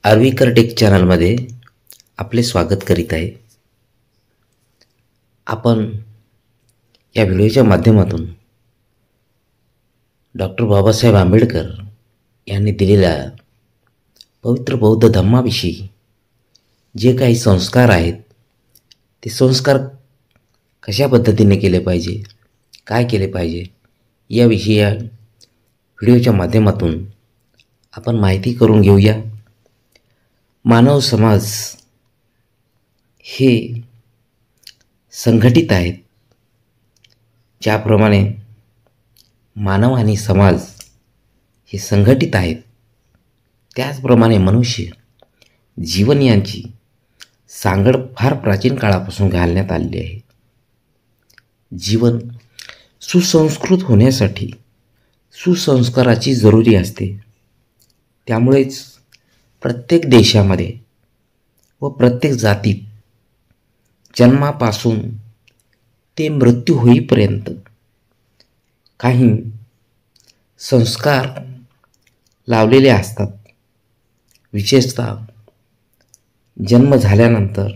Arvikar take चॅनलमध्ये आपले स्वागत करीत आहे. आपण या व्हिडिओच्या माध्यमातून डॉक्टर बाबासाहेब आंबेडकर यांनी दिलेल्या पवित्र बौद्ध धम्माविषयी जे काही संस्कार आहेत ते संस्कार कशा पद्धतीने केले पाहिजे, काय केले पाहिजे याविषयी या व्हिडिओच्या माध्यमातून आपण माहिती करून घेऊया. मानव समाज हे संघटित आहेत. ज्याप्रमाणे मानव आणि समाज हे संघटित आहेत, त्याचप्रमाणे मनुष्य जीवन यांची सांगड फार प्राचीन काळापासून घालण्यात आलेली आहे. जीवन सुसंस्कृत होण्यासाठी सुसंस्काराची जरुरी असते. त्यामुळेच प्रत्येक देशामध्ये व प्रत्येक जातीत जन्मापासून ते मृत्यू होईपर्यंत काही संस्कार लावलेले असतात. विशेषतः जन्म झाल्यानंतर,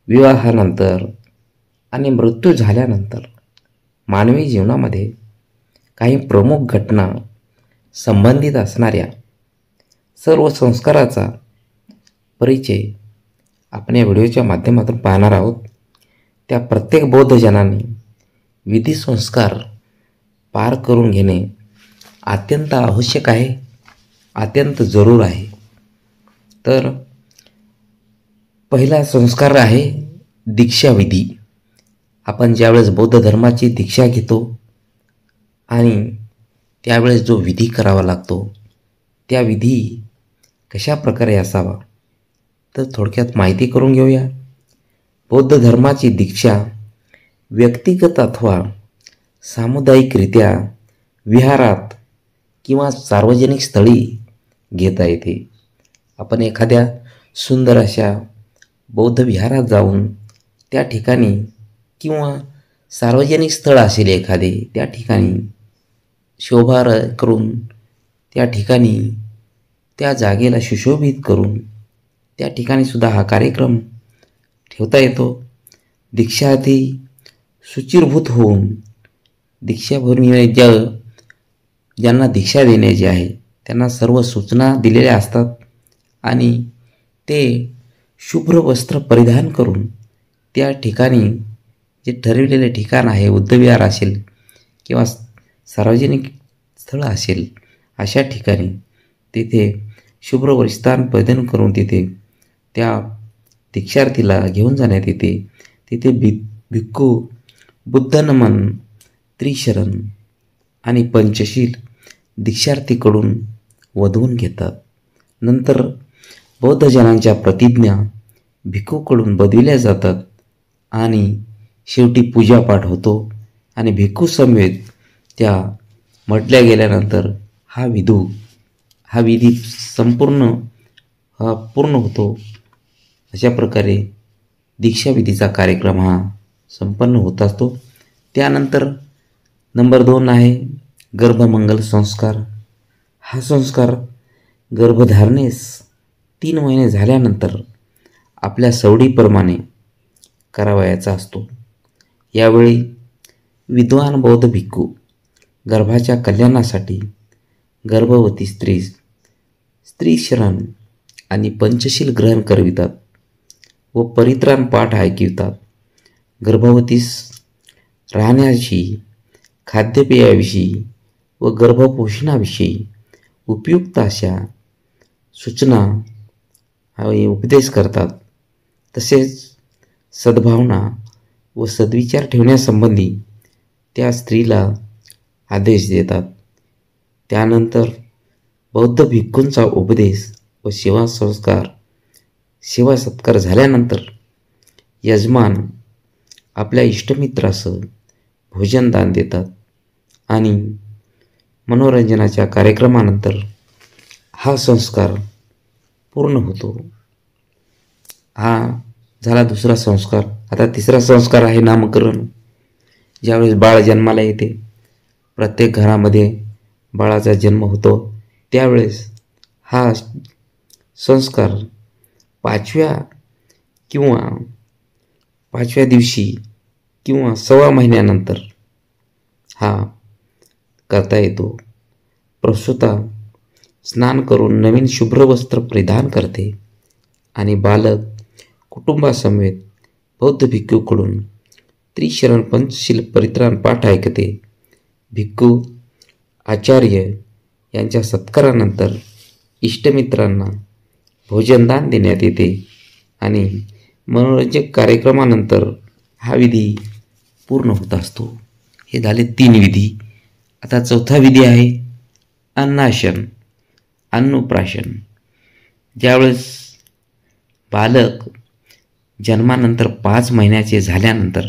विवाहानंतर आणि मृत्यू झाल्यानंतर मानवी जीवनामध्ये काही प्रमुख घटना संबंधित असणाऱ्या सर्व संस्काराचा परिचय आपण या व्हिडिओच्या माध्यमातून पाहणार आहोत. त्या प्रत्येक बौद्धजनांनी विधी संस्कार पार करून घेणे अत्यंत आवश्यक आहे, अत्यंत जरूर आहे. तर पहिला संस्कार आहे दीक्षाविधी. आपण ज्यावेळेस बौद्ध धर्माची दीक्षा घेतो आणि त्यावेळेस जो विधी करावा लागतो, त्या विधी कशा प्रकारे असावा तर थोडक्यात माहिती करून घेऊया. बौद्ध धर्माची दीक्षा व्यक्तिगत अथवा सामुदायिकरित्या विहारात किंवा सार्वजनिक स्थळी घेता येते. आपण एखाद्या सुंदर अशा बौद्ध विहारात जाऊन त्या ठिकाणी किंवा सार्वजनिक स्थळ असेल एखादे, त्या ठिकाणी शोभा करून त्या ठिकाणी त्या जागेला सुशोभित करून त्या ठिकाणी सुद्धा हा कार्यक्रम ठेवता येतो. दीक्षार्थी शुचिर्भूत होऊन दीक्षाभूमी ज्यांना दीक्षा देण्याची आहे त्यांना सर्व सूचना दिलेल्या असतात आणि ते शुभ्र वस्त्र परिधान करून त्या ठिकाणी जे ठरविलेले ठिकाण आहे, बुद्धविहार असेल किंवा सार्वजनिक स्थळ असेल, अशा ठिकाणी तिथे शुभ्र वस्त्रान परिधान करून तिथे त्या दीक्षार्थीला घेऊन जाण्यात येते. तिथे भिक्खू बुद्धनमन, त्रिशरण आणि पंचशील दीक्षार्थीकडून वधवून घेतात. नंतर बौद्धजनांच्या प्रतिज्ञा भिक्खूकडून बदविल्या जातात आणि शेवटी पूजापाठ होतो आणि भिक्खू समेत त्या म्हटल्या गेल्यानंतर हा विधी पूर्ण होतो. अशा प्रकारे दीक्षाविधीचा कार्यक्रम हा संपन्न होत असतो. त्यानंतर नंबर 2 आहे गर्भमंगल संस्कार. हा संस्कार गर्भधारणेस 3 महिने झाल्यानंतर आपल्या सवडीप्रमाणे करावयाचा असतो. यावेळी विद्वान बौद्ध भिक्खू गर्भाच्या कल्याणासाठी गर्भवती स्त्रीशरण आणि पंचशील ग्रहण करवितात व परित्राण पाठ ऐकवितात. गर्भवतीस राहण्याची, खाद्यपेयाविषयी व गर्भपोषणाविषयी उपयुक्त अशा सूचना उपदेश करतात. तसेच सद्भावना व सद्विचार ठेवण्यासंबंधी त्या स्त्रीला आदेश देतात. त्यानंतर बौद्ध भिक्खूंचा उपदेश व सेवा सत्कार झाल्यानंतर यजमान आपल्या इष्टमित्रासह भोजनदान देतात आणि मनोरंजनाच्या कार्यक्रमानंतर हा संस्कार पूर्ण होतो. हा झाला दुसरा संस्कार. आता तिसरा संस्कार आहे नामकरण. ज्यावेळेस बाळ जन्माला येते, प्रत्येक घरामध्ये बाळाचा जन्म होतो, त्यावेळेस हा संस्कार 5व्या किंवा 5व्या दिवशी किंवा 6व्या महिन्यानंतर हा करता येतो. प्रसूता स्नान करून नवीन शुभ्र वस्त्र परिधान करते आणि बालक कुटुंबासमवेत बौद्ध भिक्खूकडून त्रिशरण पंचशील परित्राण पाठ ऐकते. भिक्खू आचार्य यांच्या सत्कारानंतर इष्टमित्रांना भोजनदान देण्यात येते आणि मनोरंजक कार्यक्रमानंतर हा विधी पूर्ण होत असतो. हे झाले 3 विधी. आता 4था विधी आहे अन्नाशन, अन्नप्राशन. ज्यावेळेस बालक जन्मानंतर 5 महिन्याचे झाल्यानंतर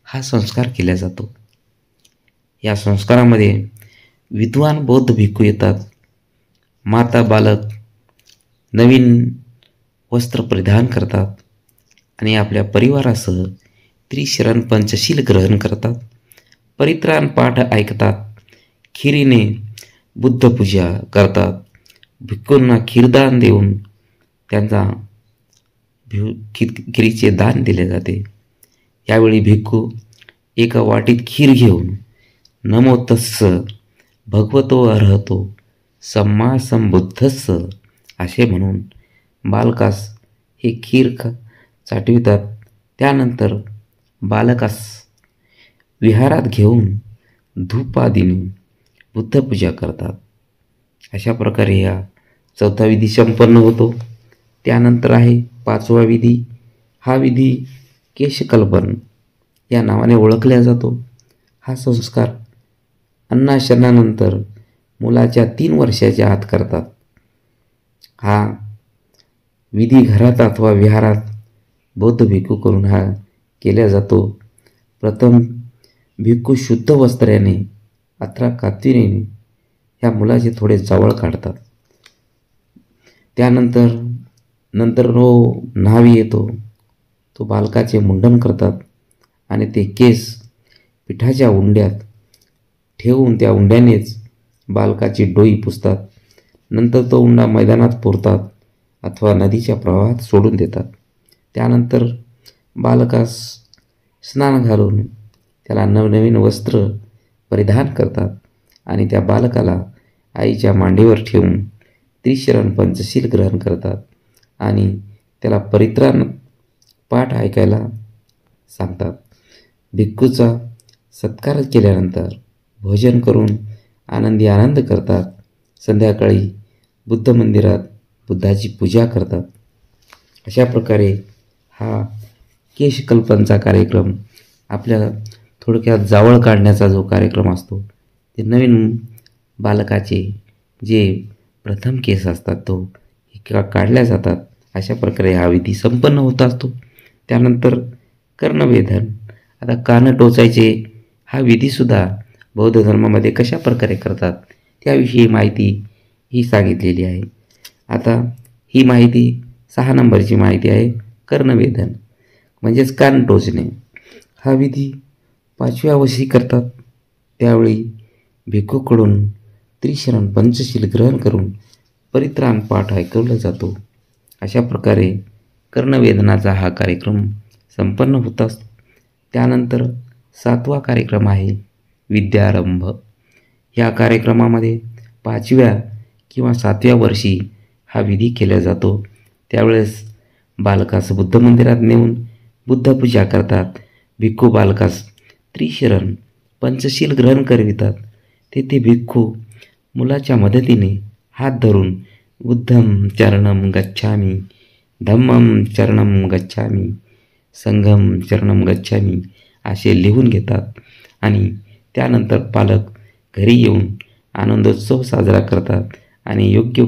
हा संस्कार केला जातो. या संस्कारामध्ये विद्वान बौद्ध भिक्खू येतात. माता बालक नवीन वस्त्र परिधान करतात आणि आपल्या परिवारासह त्रिशरण पंचशील ग्रहण करतात. परित्राण पाठ ऐकतात. खिरीने बुद्धपूजा करतात. भिक्खूंना खीरदान देऊन त्यांचा खिरीचे दान दिले जाते. यावेळी भिक्खू एका वाटीत खीर घेऊन नमो तस्स भगवतो अर्हतो सम्मा संबुद्धस्स असे म्हणून बालकास हे खीर चाटवितात. त्यानंतर बालकास विहारात घेऊन धूपादीने बुद्धपूजा करतात. अशा प्रकारे हा 4था विधी संपन्न होतो. त्यानंतर आहे 5वा विधी. हा विधी केशकल्पन या नावाने ओळखला जातो. हा संस्कार अन्नाशनानंतर मुलाच्या 3 वर्षाच्या आत करतात. हा विधी घरात अथवा विहारात बौद्ध भिक्खू करून हा केला जातो. प्रथम भिक्खू शुद्ध वस्त्राने अथवा कात्रीने ह्या मुलाचे थोडे जावळ काढतात. त्यानंतर न्हावी येतो. तो बालकाचे मुंडन करतात आणि ते केस पिठाच्या उंड्यात ठेवून त्या उंड्यानेच बालकाची डोई पुसतात. नंतर तो उंडा मैदानात पुरतात अथवा नदीच्या प्रवाहात सोडून देतात. त्यानंतर बालकास स्नान घालून त्याला नवनवीन वस्त्र परिधान करतात आणि त्या बालकाला आईच्या मांडीवर ठेवून त्रिशरण पंचशील ग्रहण करतात आणि त्याला परित्राण पाठ ऐकायला सांगतात. भिक्खूचा सत्कार केल्यानंतर भोजन करून आनंद करतात. संध्याकाळी बुद्ध मंदिरात बुद्धाची पूजा करतात. अशा प्रकारे हा केशकल्पनचा कार्यक्रम आपल्याला थोडक्यात जावळ काढण्याचा जो कार्यक्रम असतो ते नवीन बालकाचे जे प्रथम केस असतात तो काढल्या जातात. अशा प्रकारे हा विधी संपन्न होत असतो. त्यानंतर कर्णवेधन. आता कान टोचायचे हा विधीसुद्धा बौद्ध धर्मामध्ये कशा प्रकारे करतात त्याविषयी माहिती ही सांगितलेली आहे. आता ही माहिती 6 नंबरची माहिती आहे. कर्णवेधन म्हणजेच कान टोचणे. हा विधी 5व्या वर्षी करतात. त्यावेळी भिक्खूकडून त्रिशरण पंचशील ग्रहण करून परित्राण पाठ ऐकवला जातो. अशा प्रकारे कर्णवेधनाचा हा कार्यक्रम संपन्न होत असतो. त्यानंतर 7वा कार्यक्रम आहे विद्यारंभ. या कार्यक्रमामध्ये 5व्या किंवा 7व्या वर्षी हा विधी केला जातो. त्यावेळेस बालकास बुद्ध मंदिरात नेऊन बुद्धपूजा करतात. भिक्खू बालकास त्रिशरण पंचशील ग्रहण करवितात. तेथे भिक्खू मुलाच्या मदतीने हात धरून बुद्धं चरणं गच्छामि, धम्मं चरणं गच्छामि, संघं चरणं गच्छामि असे लिहून घेतात आणि त्यानंतर पालक घरी येऊन आनंदोत्सव साजरा करतात आणि योग्य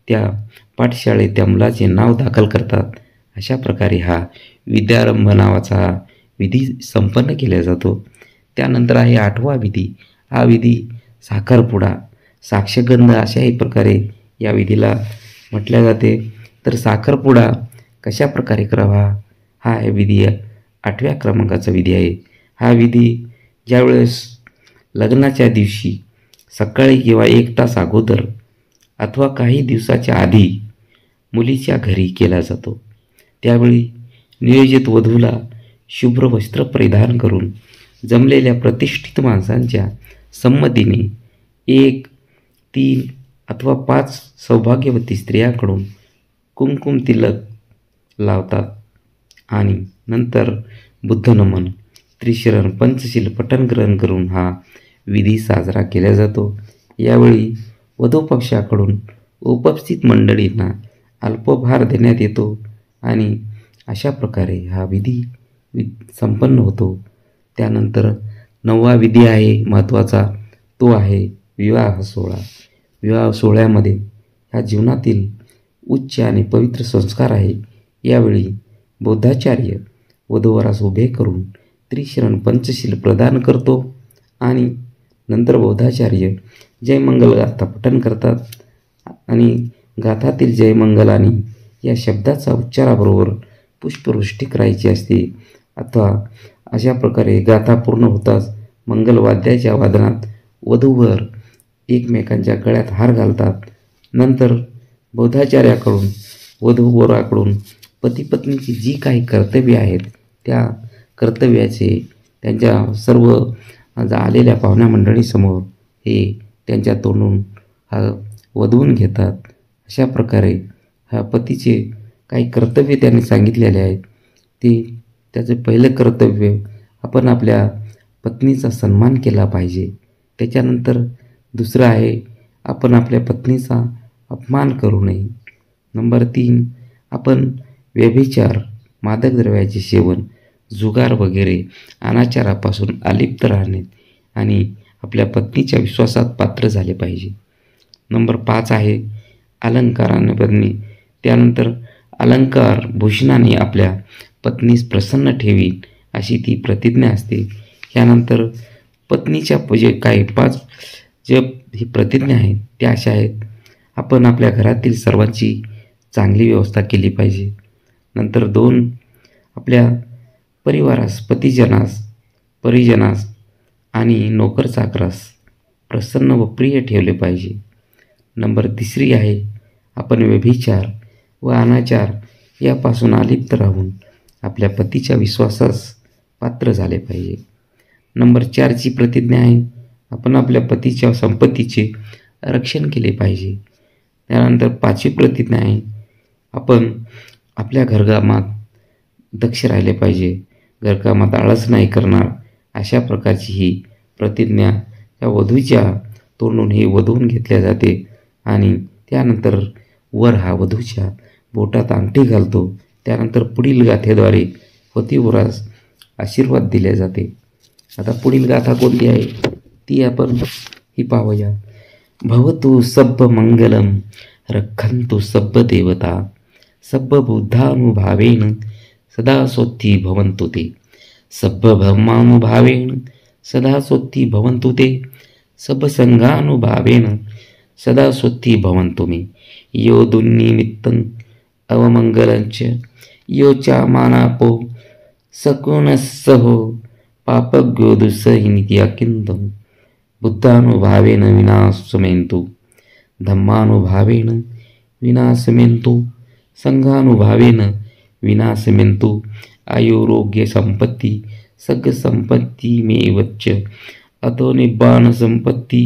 त्या पाठशाळेत त्या मुलाचे नाव दाखल करतात. अशा प्रकारे हा विद्यारंभ नावाचा विधी संपन्न केला जातो. त्यानंतर आहे 8वा विधी. हा विधी साखरपुडा, साक्षगंध अशाही प्रकारे या विधीला म्हटल्या जाते. तर साखरपुडा कशा प्रकारे करावा हा विधी 8व्या क्रमांकाचा विधी आहे. हा विधी ज्यावेळेस लग्नाच्या दिवशी सकाळी किंवा 1 तास अगोदर अथवा काही दिवसाच्या आधी मुलीच्या घरी केला जातो. त्यावेळी नियोजित वधूला शुभ्र वस्त्र परिधान करून जमलेल्या प्रतिष्ठित माणसांच्या संमतीने 1, 3 अथवा 5 सौभाग्यवती स्त्रियांकडून कुंकुम तिलक लावतात आणि नंतर बुद्धनमन, त्रिशरण, पंचशील पठण ग्रहण करून हा विधी साजरा केला जातो. यावेळी वधू पक्षाकडून उपस्थित मंडळींना अल्पोपहार देण्यात येतो आणि अशा प्रकारे हा विधी संपन्न होतो. त्यानंतर 9वा विधी आहे महत्त्वाचा, तो आहे विवाह सोहळा. विवाह सोहळ्यामध्ये ह्या जीवनातील उच्च आणि पवित्र संस्कार आहे. यावेळी बौद्धाचार्य वधूवरास उभे करून त्रिशरण पंचशील प्रदान करतो आणि नंतर बौद्धाचार्य जयमंगल गाथा पठण करतात आणि गाथातील जयमंगलानी या शब्दाचा उच्चाराबरोबर पुष्पवृष्टी करायची असते. अथवा अशा प्रकारे गाथा पूर्ण होताच मंगलवाद्याच्या वादनात वधूवर एकमेकांच्या गळ्यात हार घालतात. नंतर बौद्धाचार्याकडून वधूवराकडून पती पत्नीची जी काही कर्तव्ये आहेत त्या कर्तव्याचे त्यांच्या सर्व आलेल्या पाहुण्या मंडळीसमोर हे त्यांच्या तोंडून वधवून घेतात. अशा प्रकारे ह्या पतीचे काही कर्तव्य त्यांनी सांगितलेले आहेत. त्याचं पहिलं कर्तव्य, आपण आपल्या पत्नीचा सन्मान केला पाहिजे. त्याच्यानंतर दुसरं आहे, आपण आपल्या पत्नीचा अपमान करू नये. नंबर 3, आपण व्यभिचार, मादक द्रव्याचे सेवन, जुगार वगैरे अनाचारापासून अलिप्त राहणे आणि आपल्या पत्नीच्या विश्वासात पात्र झाले पाहिजे. नंबर 5 आहे अलंकाराने बदणे. त्यानंतर अलंकार भूषणाने आपल्या पत्नीस प्रसन्न ठेवीन अशी ती प्रतिज्ञा असते. यानंतर पत्नीच्या जे काही 5 ही प्रतिज्ञा आहेत त्या अशा आहेत, आपण आपल्या घरातील सर्वांची चांगली व्यवस्था केली पाहिजे. नंतर 2, आपल्या परिवारास, परिजनास आणि नोकरचाकरास प्रसन्न व प्रिय ठेवले पाहिजे. नंबर 3 आहे, आपण व्यभिचार व अनाचार यापासून अलिप्त राहून आपल्या पतीच्या विश्वासास पात्र झाले पाहिजे. नंबर 4ची प्रतिज्ञा आहे, आपण आपल्या पतीच्या संपत्तीचे रक्षण केले पाहिजे. त्यानंतर 5वी प्रतिज्ञा आहे, आपण आपल्या घरकामात दक्ष राहिले पाहिजे, घरकामात आळस नाही करणार. अशा प्रकारची ही प्रतिज्ञा या वधूच्या तोंडून ही वधवून घेतल्या जाते आणि त्यानंतर वर हा वधूच्या बोटात अंगठी घालतो. त्यानंतर पुढील गाथेद्वारे पतिवरास आशीर्वाद दिले जाते. आता पुढील गाथा कोणती आहे ती आपण ही पाहूया. भवतु सब्ब मंगलम रक्षन्तु सब्ब देवता सब्ब बुद्धानुभावेन सदा सोत्थी भवन्तु ते सब्ब ब्रह्मानुभावेन सदा सोत्थी भवन्तु ते सब्ब संघानुभावेन सदा सोत्थी भवन्तु मे यो दुर्निमित्तं अवमंगलञ्च यो च मानापो सकुनस्सहो पापज्ञो दुस्सहिनित्याकिन्दं बुद्धानुभावेन विनाशमेन्तु धम्मानुभावेन विनाशमेन्तु संघानुभावेन विनाशमेन्तु आयुरोग्य संपत्ति सग संपत्ति मेवच्च अतो निब्बाण संपत्ति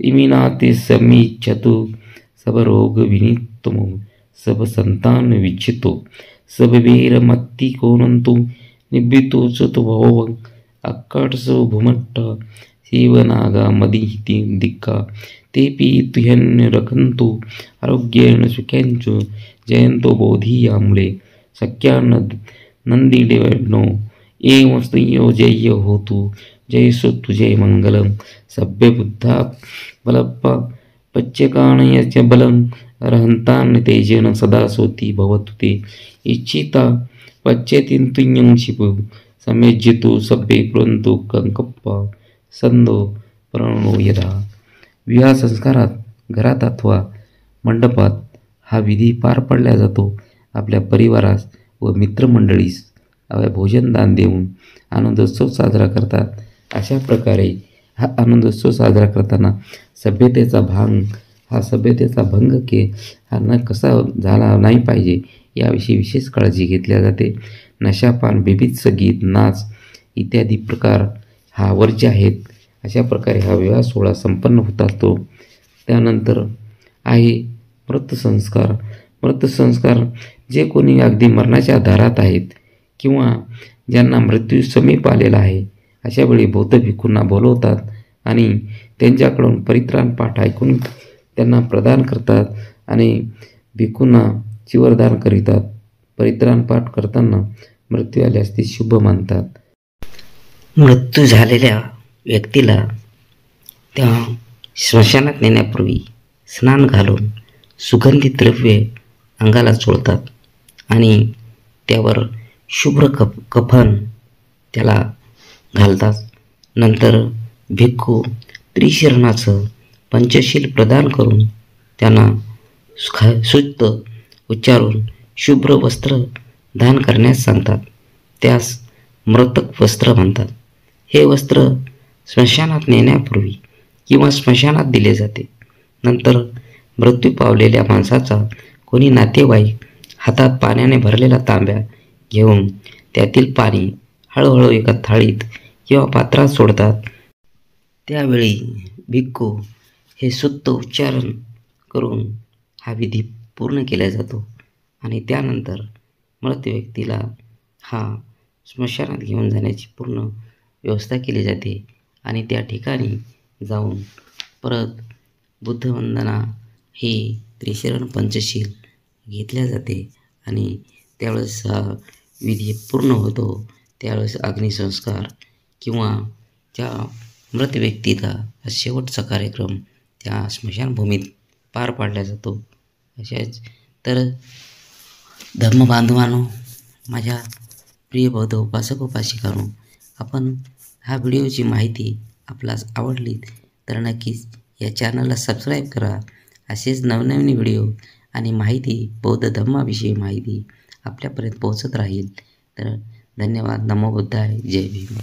इमिनाते समीच्छतु सब रोग विनित्तमो सब संतान विच्छितो सब वीर मत्ति कोनंतु निब्बितो चतु भव अक्कटसो भूमट्ट सेवनागा मदिहिति दिक्का तेपि तुह्यन्य रखन्तु आरोग्येण सुखेञ्च जयन्तो बोधियामुले सख्यान नंदिडेवनो एवं स्तुयो जय होतु जय सुतु जय मंगलम सभ्य बुद्धा बलप्पा पच्चकाणयच बलम अर्हन्तान् तेजेन सदा सोति भवतु ते इच्छिता पच्चेतिन्तुञ्यं शिपु समेज्यतु सभ्ये पुरन्तु कंकप्पा संदो प्रणो यदा. विवाह संस्कारात घरात अथवा मंडपात हा विधी पार पडला जातो. आपल्या परिवारास व मित्रमंडळीस भोजनदान देऊन आनंदोत्सव साजरा करतात. अशा प्रकारे हा आनंदोत्सव साजरा करताना सभ्यतेचा भाग हा सभ्यतेचा भंग हा न कसा झाला नाही पाहिजे याविषयी विशेष काळजी घेतली जाते. नशापान, बीभत्स गीत, नाच इत्यादी प्रकार हा वर्ज्य आहेत. अशा प्रकारे हा विवाह सोहळा संपन्न होत असतो. त्यानंतर आहे मृतसंस्कार. मृतसंस्कार जे कोणी अगदी मरणाच्या दारात आहेत किंवा ज्यांना मृत्यू समीप आलेला आहे अशा वेळी बौद्ध भिक्खूंना बोलवतात आणि त्यांच्याकडून परित्राण पाठ ऐकून त्यांना प्रदान करतात आणि भिक्खूंना चिवरदान करीतात. परित्राण पाठ करताना मृत्यू आल्यास ते शुभ मानतात. मृत्यू झालेल्या व्यक्तीला त्या स्मशानात नेण्यापूर्वी स्नान घालून सुगंधित द्रव्ये अंगाला चोळतात आणि त्यावर शुभ्र कफन त्याला घालतात. नंतर भिक्खू त्रिशरणाचं पंचशील प्रदान करून त्यांना सुक्त उच्चारून शुभ्र वस्त्र दान करण्यास सांगतात. त्यास मृतक वस्त्र म्हणतात. हे वस्त्र स्मशानात नेण्यापूर्वी किंवा स्मशानात दिले जाते. नंतर मृत्यू पावलेल्या माणसाचा कोणी नातेवाईक हातात पाण्याने भरलेला तांब्या घेऊन त्यातील पाणी हळूहळू एका थाळीत किंवा पात्रात सोडतात. त्यावेळी भिक्खू हे सुत्त उच्चारण करून हा विधी पूर्ण केला जातो आणि त्यानंतर मृत व्यक्तीला हा स्मशानात घेऊन जाण्याची पूर्ण व्यवस्था केली जाते आणि त्या ठिकाणी जाऊन परत बुद्धवंदना ही त्रिशरण पंचशील घेतल्या जाते आणि त्यावेळेस हा विधी पूर्ण होतो. त्यावेळेस अग्निसंस्कार किंवा त्या मृत व्यक्तीचा शेवटचा कार्यक्रम त्या स्मशानभूमीत पार पाडला जातो. अशाच तर धर्मबांधवांनो, माझ्या प्रिय बौद्ध उपासक उपासिकांनो, आपण हा व्हिडिओची माहिती आपल्यास आवडली तर नक्कीच या चॅनलला सबस्क्राईब करा. असेच नवनवीन व्हिडिओ आणि माहिती बौद्ध धर्माविषयी माहिती आपल्यापर्यंत पोहोचत राहील. तर धन्यवाद. नमो बुद्धाय. जय भीम.